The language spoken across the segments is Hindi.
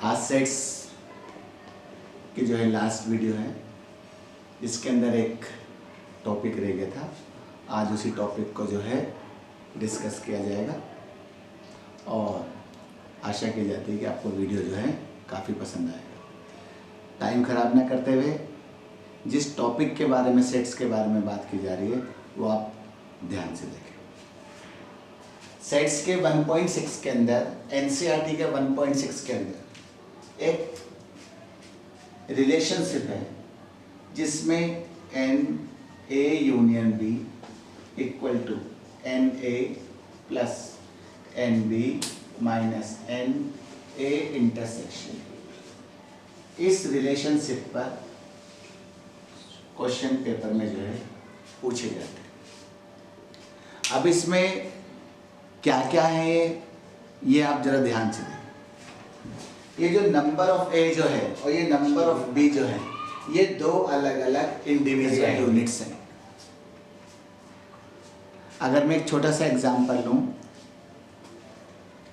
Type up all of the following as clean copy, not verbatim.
आज सेट्स की जो है लास्ट वीडियो है, इसके अंदर एक टॉपिक रह गया था। आज उसी टॉपिक को जो है डिस्कस किया जाएगा और आशा की जाती है कि आपको वीडियो जो है काफ़ी पसंद आएगा। टाइम ख़राब ना करते हुए जिस टॉपिक के बारे में, सेट्स के बारे में बात की जा रही है, वो आप ध्यान से देखें। सेट्स के 1.6 के अंदर, एनसीईआरटी के 1.6 के अंदर एक रिलेशनशिप है जिसमें NA union B equal to NA plus NB minus NA intersection. इस रिलेशनशिप पर क्वेश्चन पेपर में जो है पूछे जाते हैं। अब इसमें क्या क्या है ये आप जरा ध्यान से देखें। ये जो नंबर ऑफ A जो है और ये नंबर ऑफ B जो है, ये दो अलग अलग इंडिविजुअल यूनिट्स हैं। अगर मैं एक छोटा सा एग्जांपल लूं,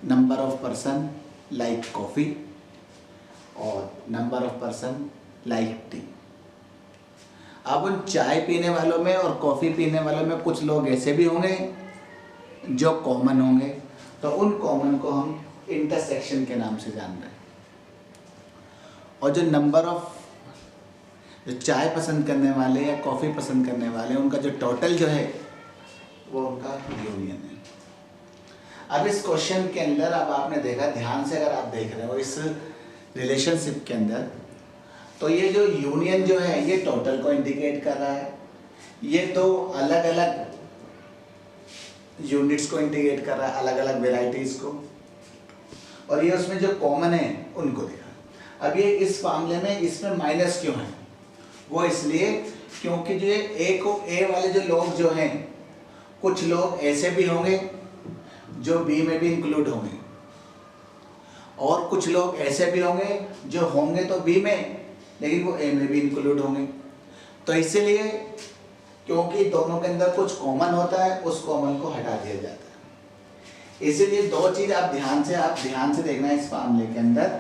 number of person like coffee और number of person like tea. अब उन चाय पीने वालों में और कॉफ़ी पीने वालों में कुछ लोग ऐसे भी होंगे जो कॉमन होंगे, तो उन कॉमन को हम इंटरसेक्शन के नाम से जान रहे हैं। और जो नंबर ऑफ जो चाय पसंद करने वाले या कॉफ़ी पसंद करने वाले, उनका जो टोटल जो है वो उनका यूनियन है। अब इस क्वेश्चन के अंदर, अब आपने देखा, ध्यान से अगर आप देख रहे हो इस रिलेशनशिप के अंदर, तो ये जो यूनियन जो है ये टोटल को इंडिकेट कर रहा है, ये दो अलग अलग यूनिट्स को इंडिकेट कर रहा है, अलग अलग वेराइटीज़ को, और ये उसमें जो कॉमन है उनको दिखा। अब ये इस मामले में इसमें माइनस क्यों है? वो इसलिए क्योंकि जो ए वाले जो लोग जो हैं, कुछ लोग ऐसे भी होंगे जो बी में भी इंक्लूड होंगे, और कुछ लोग ऐसे भी होंगे जो होंगे तो बी में लेकिन वो ए में भी इंक्लूड होंगे। तो इसीलिए क्योंकि दोनों के अंदर कुछ कॉमन होता है, उस कॉमन को हटा दिया जाता है। इसीलिए दो चीज़ आप ध्यान से देखना है इस मामले के अंदर।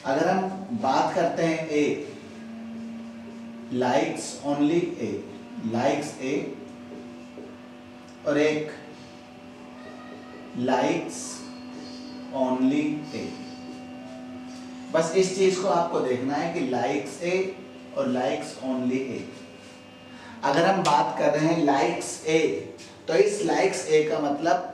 अगर हम बात करते हैं ए लाइक्स ओनली ए, लाइक्स ए, और एक लाइक्स ओनली ए, बस इस चीज को आपको देखना है कि लाइक्स ए और लाइक्स ओनली ए। अगर हम बात कर रहे हैं लाइक्स ए, तो इस लाइक्स ए का मतलब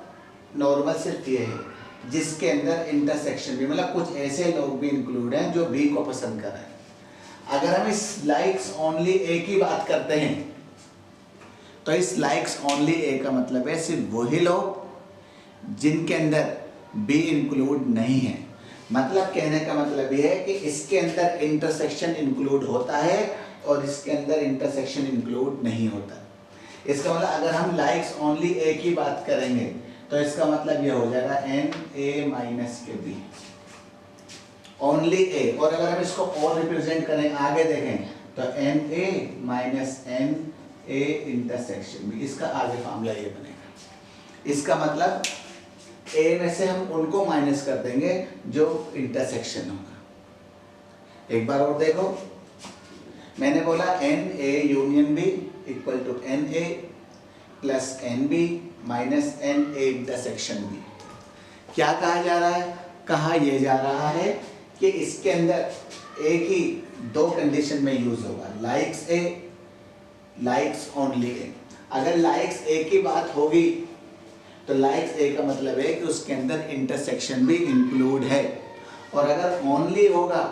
नॉर्मल सिर्फ ये है जिसके अंदर इंटरसेक्शन भी, मतलब कुछ ऐसे लोग भी इंक्लूड हैं जो बी को पसंद कर रहे हैं। अगर हम इस लाइक्स ओनली ए की बात करते हैं, तो इस लाइक्स ओनली ए का मतलब है सिर्फ वही लोग जिनके अंदर बी इंक्लूड नहीं है। मतलब कहने का मतलब यह है कि इसके अंदर इंटरसेक्शन इंक्लूड होता है और इसके अंदर इंटरसेक्शन इंक्लूड नहीं होता। इसका मतलब अगर हम लाइक्स ओनली ए की बात करेंगे तो इसका मतलब यह हो जाएगा NA माइनस के बी ओनली ए। और अगर हम इसको और रिप्रेजेंट करें, आगे देखें, तो NA minus NA intersection B. इसका आगे फॉर्मूला ये बनेगा। इसका मतलब ए में से हम उनको माइनस कर देंगे जो इंटरसेक्शन होगा। एक बार और देखो, मैंने बोला NA union B equal to NA plus NB minus NA intersection B। क्या कहा जा रहा है? कहा यह जा रहा है कि इसके अंदर एक ही दो कंडीशन में यूज होगा, likes A, likes only A। अगर लाइक्स A की बात होगी तो लाइक्स ए का मतलब है कि उसके अंदर इंटरसेक्शन भी इंक्लूड है, और अगर ओनली होगा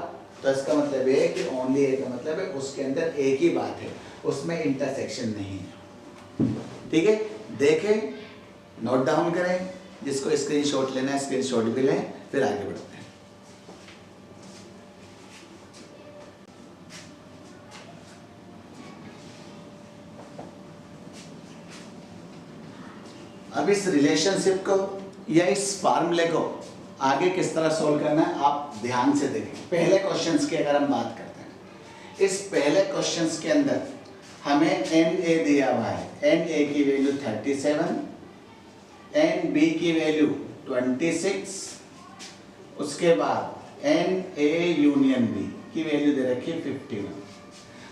तो इसका मतलब है कि ओनली ए का मतलब है उसके अंदर एक ही बात है, उसमें इंटरसेक्शन नहीं है। ठीक है, देखें, नोट डाउन करें, जिसको स्क्रीनशॉट लेना है स्क्रीनशॉट भी लें, फिर आगे बढ़ते हैं। अब इस रिलेशनशिप को या इस फार्मूले को आगे किस तरह सोल्व करना है आप ध्यान से देखें। पहले क्वेश्चंस की अगर हम बात करते हैं, इस पहले क्वेश्चंस के अंदर हमें NA दिया हुआ है, NA की वैल्यू 37, NB की वैल्यू 26, उसके बाद एन ए यूनियन बी की वैल्यू दे रखी है 51।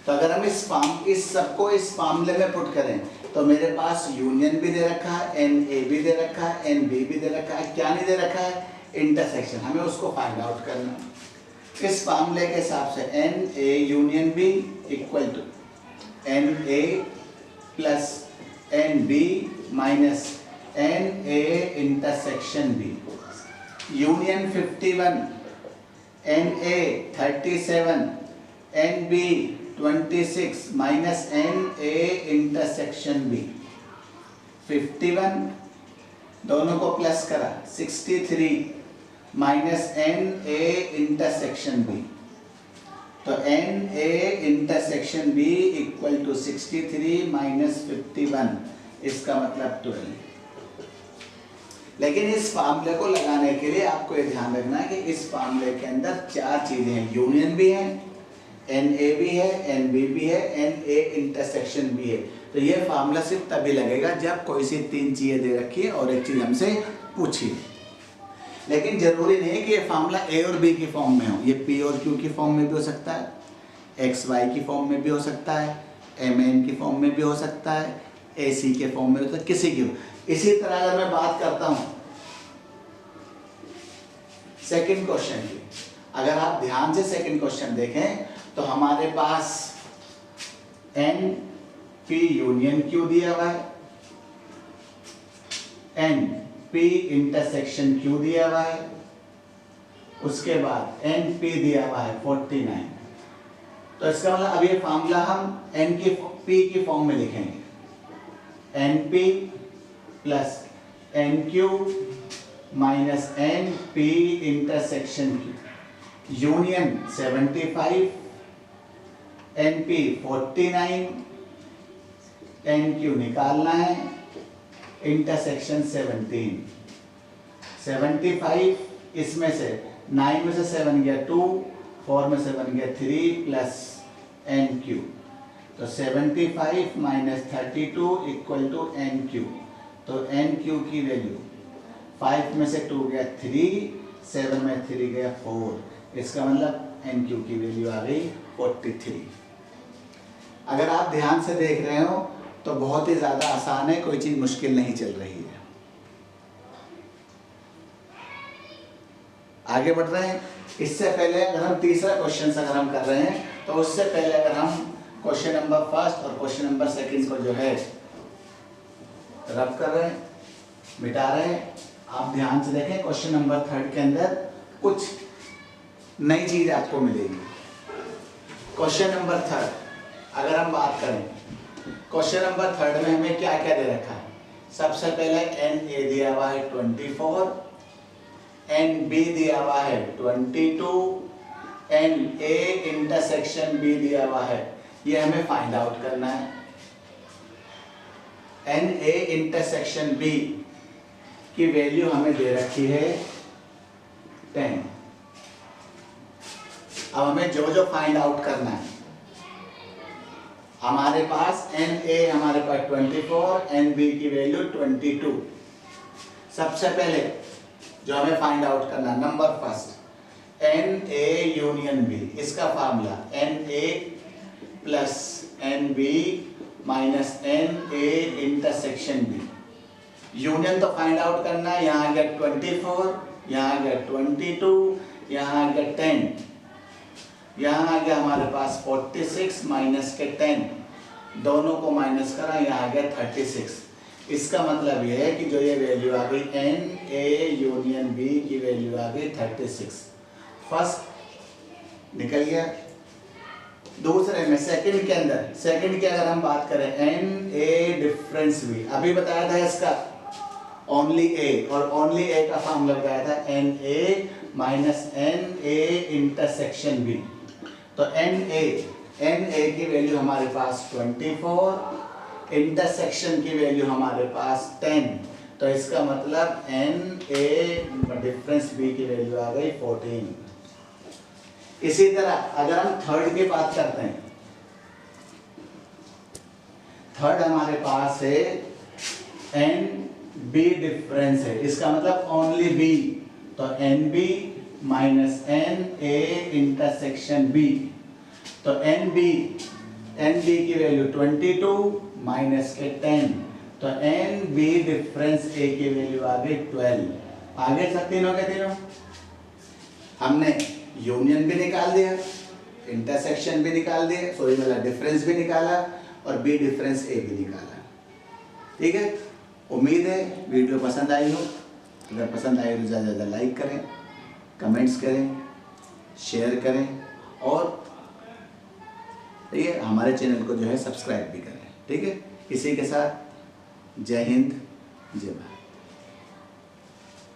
तो अगर हम इस सबको इस फार्मूले में पुट करें तो मेरे पास यूनियन भी दे रखा है, एन ए भी दे रखा है, एन बी भी दे रखा है, क्या नहीं दे रखा है? इंटरसेक्शन। हमें उसको फाइंड आउट करना है। इस फार्मूले के हिसाब से n A union B equal to n A plus n B minus N A intersection B. Union 51, n A 37, n B 26 minus N A intersection B 51, दोनों को प्लस करा 63 minus N A intersection B. तो N A intersection B equal to 63 minus 51, इसका मतलब 12। लेकिन इस फार्मूले को लगाने के लिए आपको ये ध्यान रखना है कि इस फार्मूले के अंदर 4 चीजें हैं। यूनियन भी है, एन ए भी है, एन बी भी है, एन ए इंटरसेक्शन भी है। तो ये फार्मूला सिर्फ तभी लगेगा जब कोई सी 3 चीजें दे रखी है और एक चीज हमसे पूछी है। लेकिन जरूरी नहीं कि ये फार्मूला ए और बी की फॉर्म में हो, ये पी और क्यू की फॉर्म में भी हो सकता है, एक्स वाई की फॉर्म में भी हो सकता है, एम एन की फॉर्म में भी हो सकता है, ए सी के फॉर्म में हो सकता है, किसी की। इसी तरह अगर मैं बात करता हूं सेकंड क्वेश्चन की, अगर आप ध्यान से सेकंड क्वेश्चन देखें तो हमारे पास एन पी यूनियन क्यू दिया हुआ है, एन पी इंटरसेक्शन क्यू दिया हुआ है, उसके बाद एन पी दिया हुआ है 49। तो इसका मतलब अब ये फार्मूला हम एन की पी की फॉर्म में लिखेंगे, N P plus N Q minus N P intersection Q union 75, N P 49, N Q निकालना है, इंटरसेक्शन 17। 75 इसमें से 9 में से 7 गया 2, 4 में से 7 गया 3 प्लस एन क्यू। तो 75 minus 32 equal to N Q. तो एन क्यू की वैल्यू 5 में से 2 गया 3, 7 में 3 गया 4, इसका मतलब एन क्यू की वैल्यू आ गई 43। अगर आप ध्यान से देख रहे हो तो बहुत ही ज़्यादा आसान है, कोई चीज़ मुश्किल नहीं चल रही है। आगे बढ़ रहे हैं। इससे पहले अगर हम तीसरा क्वेश्चन अगर हम कर रहे हैं तो उससे पहले अगर हम क्वेश्चन नंबर फर्स्ट और क्वेश्चन नंबर सेकंड को जो है रब कर रहे हैं, मिटा रहे हैं, आप ध्यान से देखें। क्वेश्चन नंबर थर्ड के अंदर कुछ नई चीज आपको मिलेगी। क्वेश्चन नंबर थर्ड अगर हम बात करें, क्वेश्चन नंबर थर्ड में हमें क्या क्या दे रखा है? सबसे पहले एन ए दिया हुआ है 24, एन बी दिया हुआ है 22, एन ए इंटरसेक्शन बी दिया हुआ है, ये हमें फाइंड आउट करना है। एन ए इंटरसेक्शन बी की वैल्यू हमें दे रखी है 10। अब हमें जो जो फाइंड आउट करना है, हमारे पास एन ए हमारे पास 24, एन बी की वैल्यू 22। सबसे पहले जो हमें फाइंड आउट करना, number first n A union B, इसका formula n A plus n B minus N A intersection B. Union तो फाइंड आउट करना है, यहाँ आ गया 24, यहाँ आ गया 22, यहाँ आ गया 10, यहाँ आ गया हमारे पास 46 माइनस के 10, दोनों को माइनस करा, यहाँ आ गया 36। इसका मतलब यह है कि जो ये वैल्यू आ गई एन ए यूनियन बी की वैल्यू आ गई 36। फर्स्ट निकल गया। दूसरे में सेकंड के अंदर, सेकंड की अगर हम बात करें एन ए डिफरेंस बी, अभी बताया था इसका ओनली ए, और ओनली ए का फॉर्मूला बताया था N A minus N A intersection B. तो एन ए की वैल्यू हमारे पास 24, इंटरसेक्शन की वैल्यू हमारे पास 10, तो इसका मतलब एन ए डिफरेंस बी की वैल्यू आ गई 14। इसी तरह अगर हम थर्ड की बात करते हैं, थर्ड हमारे पास है एन बी डिफरेंस है, इसका मतलब ओनली बी, तो N B minus N A intersection B. तो एन बी की वैल्यू 22 माइनस के 10, तो एन बी डिफरेंस ए की वैल्यू आ गई 12। आगे सब तीनों के तीनों हमने यूनियन भी निकाल दिया, इंटरसेक्शन भी निकाल दिया, सॉरी मतलब डिफरेंस भी निकाला और बी डिफरेंस ए भी निकाला। ठीक है, उम्मीद है वीडियो पसंद आई हो। अगर पसंद आए तो ज़्यादा से ज़्यादा लाइक करें, कमेंट्स करें, शेयर करें और ठीक है हमारे चैनल को जो है सब्सक्राइब भी करें। ठीक है, इसी के साथ जय हिंद, जय भारत।